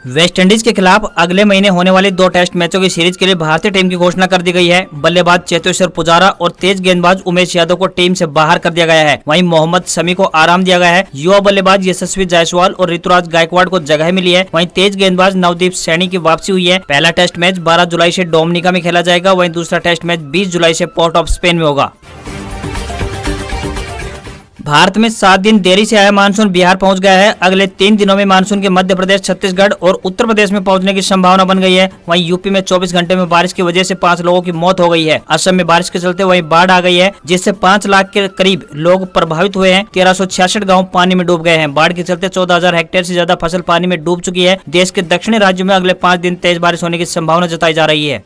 West Indies के खिलाफ अगले महीने होने वाली 2 टेस्ट मैचों की सीरीज के लिए भारतीय टीम की घोषणा कर दी गई है। बल्लेबाज चेतेश्वर पुजारा और तेज गेंदबाज उमेश यादव को टीम से बाहर कर दिया गया है। वहीं मोहम्मद शमी को आराम दिया गया है। युवा बल्लेबाज यशस्वी जायसवाल और ऋतुराज गायकवाड़ को जगह मिली है। वहीं तेज गेंदबाज नवदीप सैनी की वापसी हुई है। पहला टेस्ट मैच 12 जुलाई से डोमिनिका में खेला जाएगा। वहीं दूसरा टेस्ट मैच 20 जुलाई से पोर्ट ऑफ स्पेन में होगा। भारत में 7 दिन देरी से आया मानसून बिहार पहुंच गया है। अगले 3 दिनों में मानसून के मध्य प्रदेश, छत्तीसगढ़ और उत्तर प्रदेश में पहुंचने की संभावना बन गई है। वहीं यूपी में 24 घंटे में बारिश की वजह से 5 लोगों की मौत हो गई है। असम में बारिश के चलते वहीं बाढ़ आ गई है, जिससे 5 लाख के करीब लोग प्रभावित हुए हैं। 1366 गाँव पानी में डूब गए हैं। बाढ़ के चलते 14,000 हेक्टेयर से ज्यादा फसल पानी में डूब चुकी है। देश के दक्षिणी राज्यों में अगले 5 दिन तेज बारिश होने की संभावना जताई जा रही है।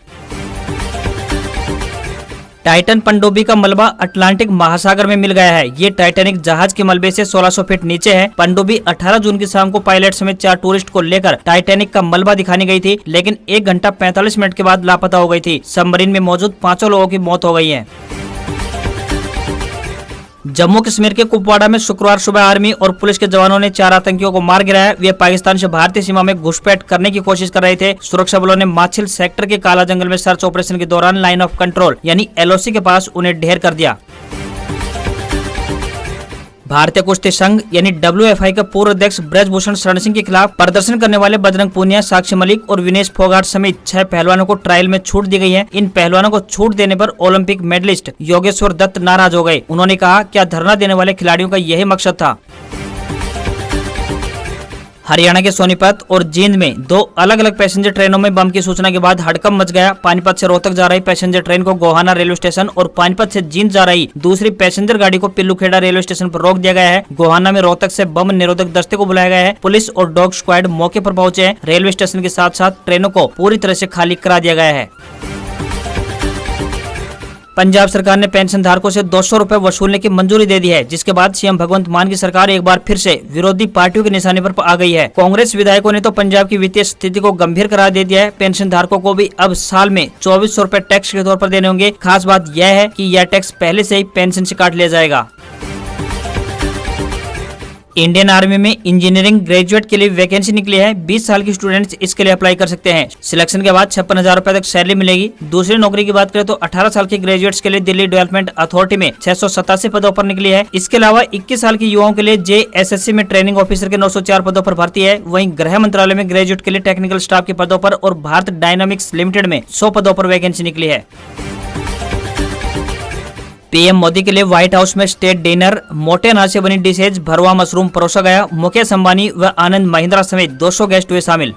टाइटन पनडुब्बी का मलबा अटलांटिक महासागर में मिल गया है। ये टाइटैनिक जहाज के मलबे से 1600 फीट नीचे है। पनडुब्बी 18 जून की शाम को पायलट समेत 4 टूरिस्ट को लेकर टाइटैनिक का मलबा दिखाने गई थी, लेकिन 1 घंटा 45 मिनट के बाद लापता हो गई थी। सबमरीन में मौजूद 5 लोगों की मौत हो गई है। जम्मू कश्मीर के कुपवाड़ा में शुक्रवार सुबह आर्मी और पुलिस के जवानों ने 4 आतंकियों को मार गिराया। वे पाकिस्तान से भारतीय सीमा में घुसपैठ करने की कोशिश कर रहे थे। सुरक्षा बलों ने माछिल सेक्टर के काला जंगल में सर्च ऑपरेशन के दौरान लाइन ऑफ कंट्रोल यानी LOC के पास उन्हें ढेर कर दिया। भारतीय कुश्ती संघ यानी WFI के पूर्व अध्यक्ष ब्रजभूषण शरण सिंह के खिलाफ प्रदर्शन करने वाले बजरंग पूनिया, साक्षी मलिक और विनेश फोगाट समेत 6 पहलवानों को ट्रायल में छूट दी गई है। इन पहलवानों को छूट देने पर ओलंपिक मेडलिस्ट योगेश्वर दत्त नाराज हो गए। उन्होंने कहा, क्या धरना देने वाले खिलाड़ियों का यही मकसद था। हरियाणा के सोनीपत और जींद में 2 अलग अलग पैसेंजर ट्रेनों में बम की सूचना के बाद हड़कंप मच गया। पानीपत से रोहतक जा रही पैसेंजर ट्रेन को गोहाना रेलवे स्टेशन और पानीपत से जींद जा रही दूसरी पैसेंजर गाड़ी को पिल्लूखेड़ा रेलवे स्टेशन पर रोक दिया गया है। गोहाना में रोहतक से बम निरोधक दस्ते को बुलाया गया है। पुलिस और डॉग स्क्वाड मौके पर पहुंचे हैं। रेलवे स्टेशन के साथ साथ ट्रेनों को पूरी तरह से खाली करा दिया गया है। पंजाब सरकार ने पेंशन धारकों से 200 रुपए वसूलने की मंजूरी दे दी है, जिसके बाद सीएम भगवंत मान की सरकार एक बार फिर से विरोधी पार्टियों के निशाने पर आ गई है। कांग्रेस विधायकों ने तो पंजाब की वित्तीय स्थिति को गंभीर करार दे दिया है। पेंशन धारकों को भी अब साल में 2400 रुपए टैक्स के तौर पर देने होंगे। खास बात यह है कि यह टैक्स पहले से ही पेंशन से काट लिया जाएगा। इंडियन आर्मी में इंजीनियरिंग ग्रेजुएट के लिए वैकेंसी निकली है। 20 साल के स्टूडेंट्स इसके लिए अप्लाई कर सकते हैं। सिलेक्शन के बाद 56,000 रुपए तक सैलरी मिलेगी। दूसरी नौकरी की बात करें तो 18 साल के ग्रेजुएट्स के लिए दिल्ली डेवलपमेंट अथॉरिटी में 687 पदों पर निकली है। इसके अलावा 21 साल के युवाओं के लिए JSSC में ट्रेनिंग ऑफिसर के 904 पदों पर भर्ती है। वहीं गृह मंत्रालय में ग्रेजुएट के लिए टेक्निकल स्टाफ के पदों पर और भारत डायनामिक्स लिमिटेड में 100 पदों पर वैकेंसी निकली है। पीएम मोदी के लिए व्हाइट हाउस में स्टेट डिनर, मोटे अनाज से बनी डिशेज, भरवा मशरूम परोसा गया। मुकेश अंबानी व आनंद महिंद्रा समेत 200 गेस्ट हुए शामिल।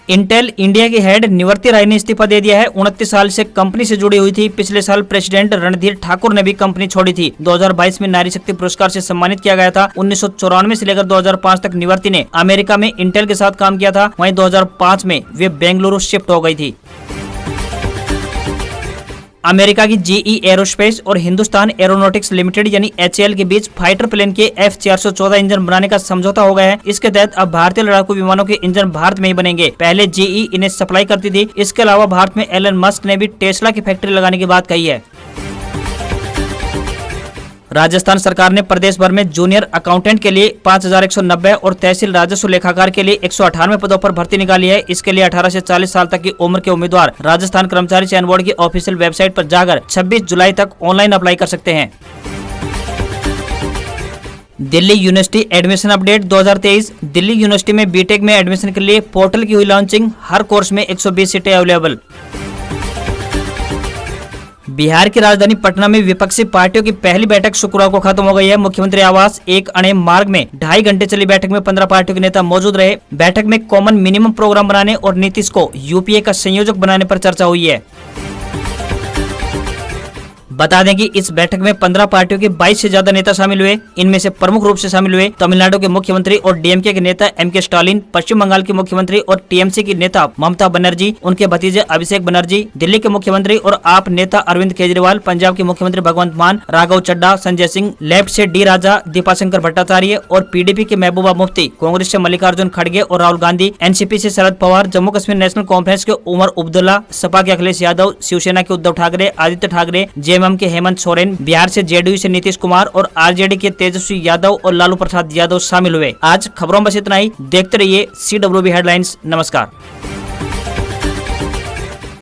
इंटेल इंडिया की हेड निवर्ती राय ने इस्तीफा दे दिया है। 29 साल से कंपनी से जुड़ी हुई थी। पिछले साल प्रेसिडेंट रणधीर ठाकुर ने भी कंपनी छोड़ी थी। 2022 में नारी शक्ति पुरस्कार से सम्मानित किया गया था। 1994 से लेकर 2005 तक निवर्ती ने अमेरिका में इंटेल के साथ काम किया था। वहीं 2005 में वे बेंगलुरु शिफ्ट हो गई थी। अमेरिका की GE एरोस्पेस और हिंदुस्तान एरोनॉटिक्स लिमिटेड यानी HAL के बीच फाइटर प्लेन के F414 इंजन बनाने का समझौता हो गया है। इसके तहत अब भारतीय लड़ाकू विमानों के इंजन भारत में ही बनेंगे। पहले GE इन्हें सप्लाई करती थी। इसके अलावा भारत में एलन मस्क ने भी टेस्ला की फैक्ट्री लगाने की बात कही है। राजस्थान सरकार ने प्रदेश भर में जूनियर अकाउंटेंट के लिए 5190 और तहसील राजस्व लेखाकार के लिए 198 पदों पर भर्ती निकाली है। इसके लिए 18 से 40 साल तक की उम्र के उम्मीदवार राजस्थान कर्मचारी चयन बोर्ड की ऑफिशियल वेबसाइट पर जाकर 26 जुलाई तक ऑनलाइन अप्लाई कर सकते हैं। Delhi university admission update 2023। Delhi university में बीटेक में एडमिशन के लिए पोर्टल की हुई लॉन्चिंग। हर कोर्स में 120 सीटें अवेलेबल। बिहार की राजधानी पटना में विपक्षी पार्टियों की पहली बैठक शुक्रवार को खत्म हो गई है। मुख्यमंत्री आवास एक अणे मार्ग में 2.5 घंटे चली बैठक में 15 पार्टियों के नेता मौजूद रहे। बैठक में कॉमन मिनिमम प्रोग्राम बनाने और नीतीश को UPA का संयोजक बनाने पर चर्चा हुई है। बता दें कि इस बैठक में 15 पार्टियों के 22 से ज्यादा नेता शामिल हुए। इनमें से प्रमुख रूप से शामिल हुए तमिलनाडु के मुख्यमंत्री और DMK के नेता MK स्टालिन, पश्चिम बंगाल के मुख्यमंत्री और TMC की नेता ममता बनर्जी, उनके भतीजे अभिषेक बनर्जी, दिल्ली के मुख्यमंत्री और आप नेता अरविंद केजरीवाल, पंजाब के मुख्यमंत्री भगवंत मान, राघव चड्डा, संजय सिंह, लेफ्ट से D राजा, दीपाशंकर भट्टाचार्य और PDP के महबूबा मुफ्ती, कांग्रेस से मल्लिकार्जुन खड़गे और राहुल गांधी, NCP से शरद पवार, जम्मू कश्मीर नेशनल कॉन्फ्रेंस के उमर अब्दुल्ला, सपा के अखिलेश यादव, शिवसेना के उद्धव ठाकरे, आदित्य ठाकरे, JMM असम के हेमंत सोरेन, बिहार से जेडीयू से नीतीश कुमार और आरजेडी के तेजस्वी यादव और लालू प्रसाद यादव शामिल हुए। आज खबरों में बस इतना ही। देखते रहिए CWB हेडलाइंस। नमस्कार।